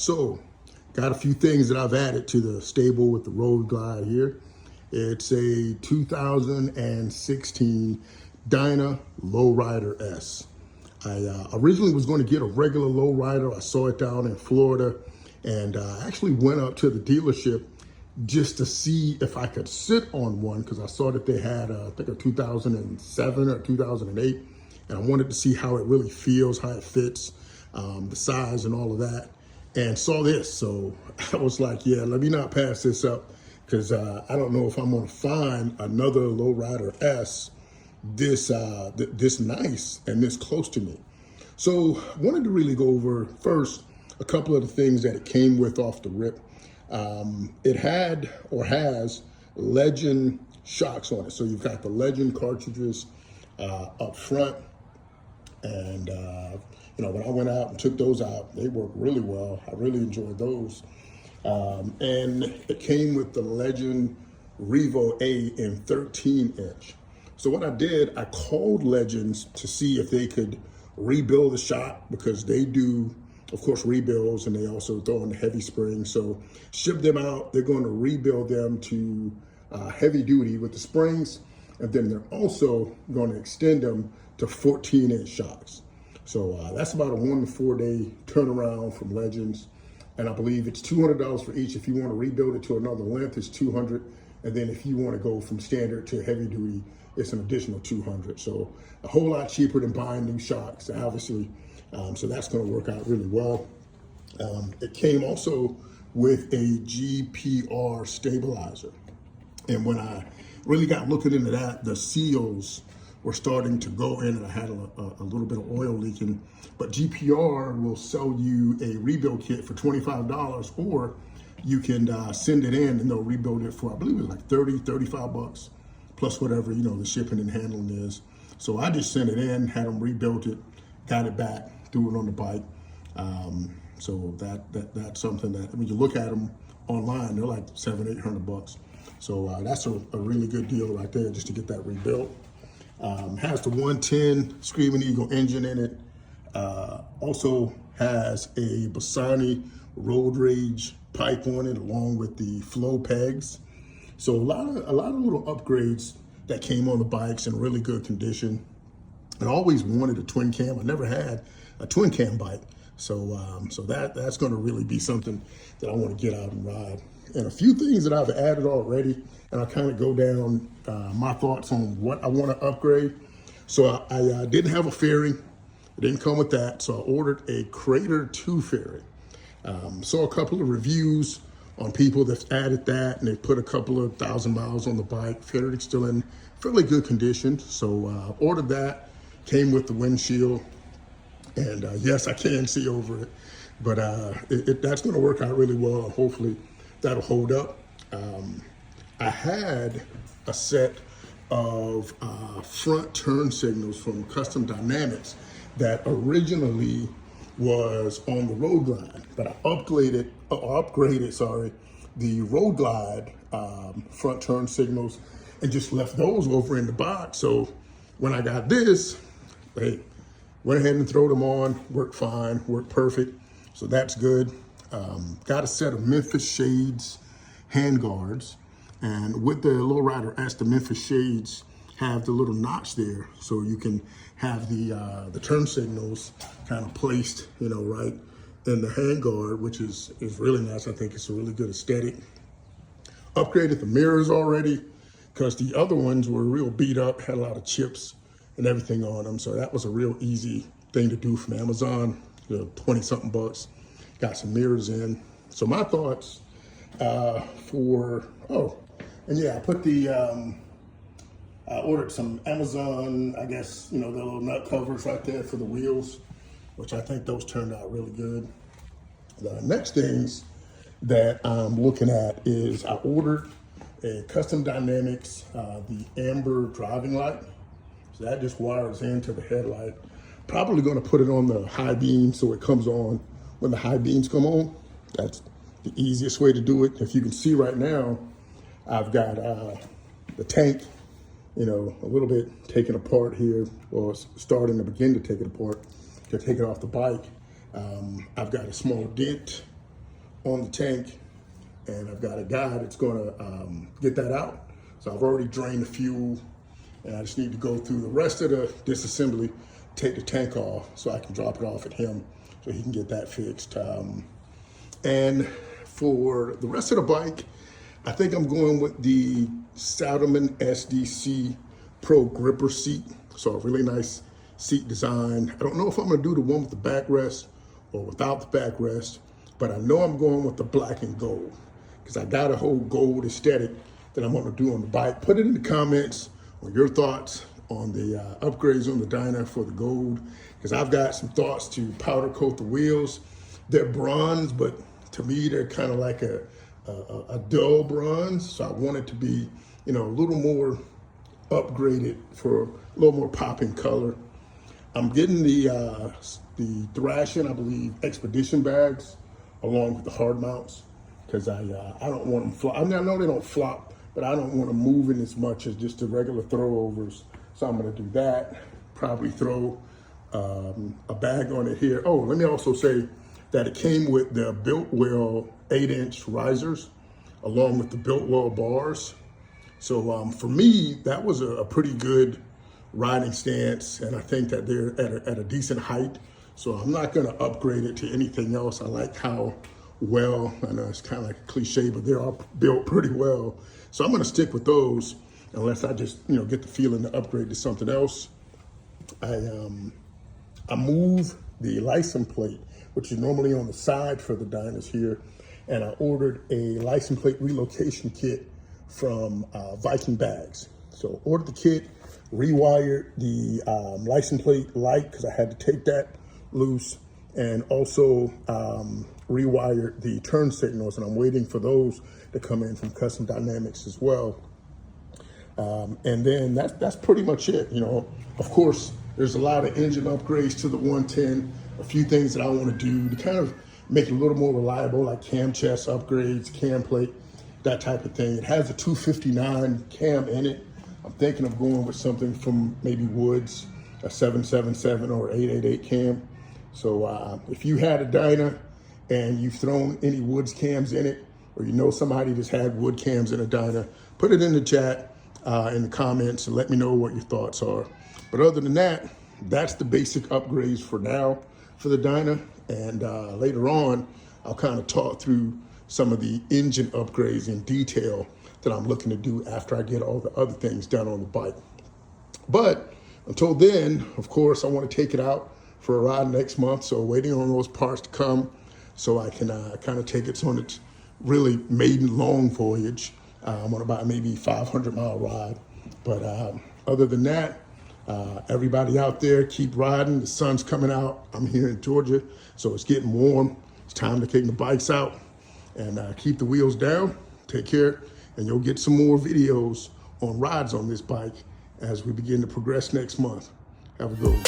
So, got a few things that I've added to the stable with the Road Glide here. It's a 2016 Dyna Low Rider S. I originally was going to get a regular low rider. I saw it down in Florida, and I actually went up to the dealership just to see if I could sit on one, because I saw that they had, I think, a 2007 or 2008, and I wanted to see how it really feels, how it fits, the size and all of that, and saw this. So I was like, yeah, let me not pass this up, because I don't know if I'm going to find another Lowrider S this nice and this close to me. So I wanted to really go over first a couple of the things that it came with off the rip. It had or has Legend shocks on it. So you've got the Legend cartridges up front, and when I went out and took those out, they worked really well. I really enjoyed those. And it came with the Legend Revo-A in 13-inch. So what I did, I called Legends to see if they could rebuild the shock, because they do, of course, rebuilds, and they also throw in the heavy springs. So ship them out. They're going to rebuild them to heavy duty with the springs, and then they're also going to extend them to 14-inch shocks. So that's about a 1 to 4 day turnaround from Legends. And I believe it's $200 for each. If you want to rebuild it to another length, it's $200. And then if you want to go from standard to heavy duty, it's an additional $200. So a whole lot cheaper than buying new shocks, obviously. So that's going to work out really well. It came also with a GPR stabilizer. And when I really got looking into that, the seals were starting to go in, and I had a little bit of oil leaking. But GPR will sell you a rebuild kit for $25, or you can send it in and they'll rebuild it for, I believe it's like 30, 35 bucks, plus whatever, the shipping and handling is. So I just sent it in, had them rebuilt it, got it back, threw it on the bike. So that's something that, when you look at them online, they're like $700, $800 bucks. So that's a really good deal right there, just to get that rebuilt. Has the 110 Screaming Eagle engine in it. Also has a Bassani Road Rage pipe on it, along with the flow pegs. So a lot of little upgrades that came on the bikes in really good condition. I always wanted a twin cam. I never had a twin cam bike. So that's going to really be something that I want to get out and ride. And a few things that I've added already, and I'll kind of go down my thoughts on what I want to upgrade. So I didn't have a fairing. It didn't come with that. So I ordered a Krator 2 fairing. Saw a couple of reviews on people that's added that, and they put a couple of 1,000 miles on the bike. Figured it's still in fairly good condition. So ordered that, came with the windshield. And yes, I can see over it, but that's going to work out really well. Hopefully that'll hold up. I had a set of front turn signals from Custom Dynamics that originally was on the Road Glide, but I upgraded the Road Glide front turn signals and just left those over in the box. So when I got this, hey, went ahead and throw them on, worked fine, worked perfect. So that's good. Got a set of Memphis shades, Handguards. And with the Lowrider S, the Memphis shades have the little notch there. So you can have the turn signals kind of placed, right in the handguard, which is really nice. I think it's a really good aesthetic. Upgraded the mirrors already, because the other ones were real beat up, had a lot of chips and everything on them. So that was a real easy thing to do from Amazon, 20-something bucks. Got some mirrors in. So my thoughts I put I ordered some Amazon, I guess, the little nut covers right there for the wheels, which I think those turned out really good. The next things that I'm looking at is I ordered a Custom Dynamics, the amber driving light. So that just wires into the headlight. Probably going to put it on the high beam so it comes on when the high beams come on. That's the easiest way to do it. If you can see right now, I've got the tank, a little bit taken apart here, or starting to begin to take it apart to take it off the bike. I've got a small dent on the tank, and I've got a guy that's gonna get that out. So I've already drained the fuel, and I just need to go through the rest of the disassembly, take the tank off so I can drop it off at him so he can get that fixed. And for the rest of the bike, I think I'm going with the Salomon SDC Pro Gripper seat. So a really nice seat design. I don't know if I'm gonna do the one with the backrest or without the backrest, but I know I'm going with the black and gold because I got a whole gold aesthetic that I'm gonna do on the bike. Put it in the comments on your thoughts on the upgrades on the Dyna for the gold, because I've got some thoughts to powder coat the wheels. They're bronze, but to me, they're kind of like a dull bronze. So I want it to be, you know, a little more upgraded for a little more popping color. I'm getting the Thrashing, I believe, Expedition bags along with the hard mounts, because I don't want them flop. I mean, I know they don't flop, but I don't want them moving as much as just the regular throwovers. So I'm gonna do that. Probably throw a bag on it here. Oh, let me also say that it came with the Built-Well 8-inch risers along with the Built-Well bars. So for me, that was a pretty good riding stance, and I think that they're at a decent height. So I'm not gonna upgrade it to anything else. I like how well, I know it's kind of like a cliche, but they're all built pretty well. So I'm gonna stick with those unless I just, you know, get the feeling to upgrade to something else. I move the license plate, which is normally on the side for the Dynas here, and I ordered a license plate relocation kit from Viking Bags. So ordered the kit, rewired the license plate light because I had to take that loose, and also rewired the turn signals, and I'm waiting for those to come in from Custom Dynamics as well. And then that's pretty much it. You know, of course, there's a lot of engine upgrades to the 110, a few things that I want to do to kind of make it a little more reliable, like cam chest upgrades, cam plate, that type of thing. It has a 259 cam in it. I'm thinking of going with something from maybe Woods, a 777 or 888 cam. So if you had a Dyna and you've thrown any Woods cams in it, or you know somebody that's had wood cams in a Dyna, put it in the chat, in the comments, and let me know what your thoughts are. But other than that, that's the basic upgrades for now for the Dyna. And later on, I'll kind of talk through some of the engine upgrades in detail that I'm looking to do after I get all the other things done on the bike. But until then, of course, I want to take it out for a ride next month. So waiting on those parts to come so I can kind of take it on its really maiden long voyage. I'm on about maybe 500-mile ride. But other than that, everybody out there, keep riding. The sun's coming out. I'm here in Georgia, so it's getting warm. It's time to take the bikes out and keep the wheels down. Take care, and you'll get some more videos on rides on this bike as we begin to progress next month. Have a good one.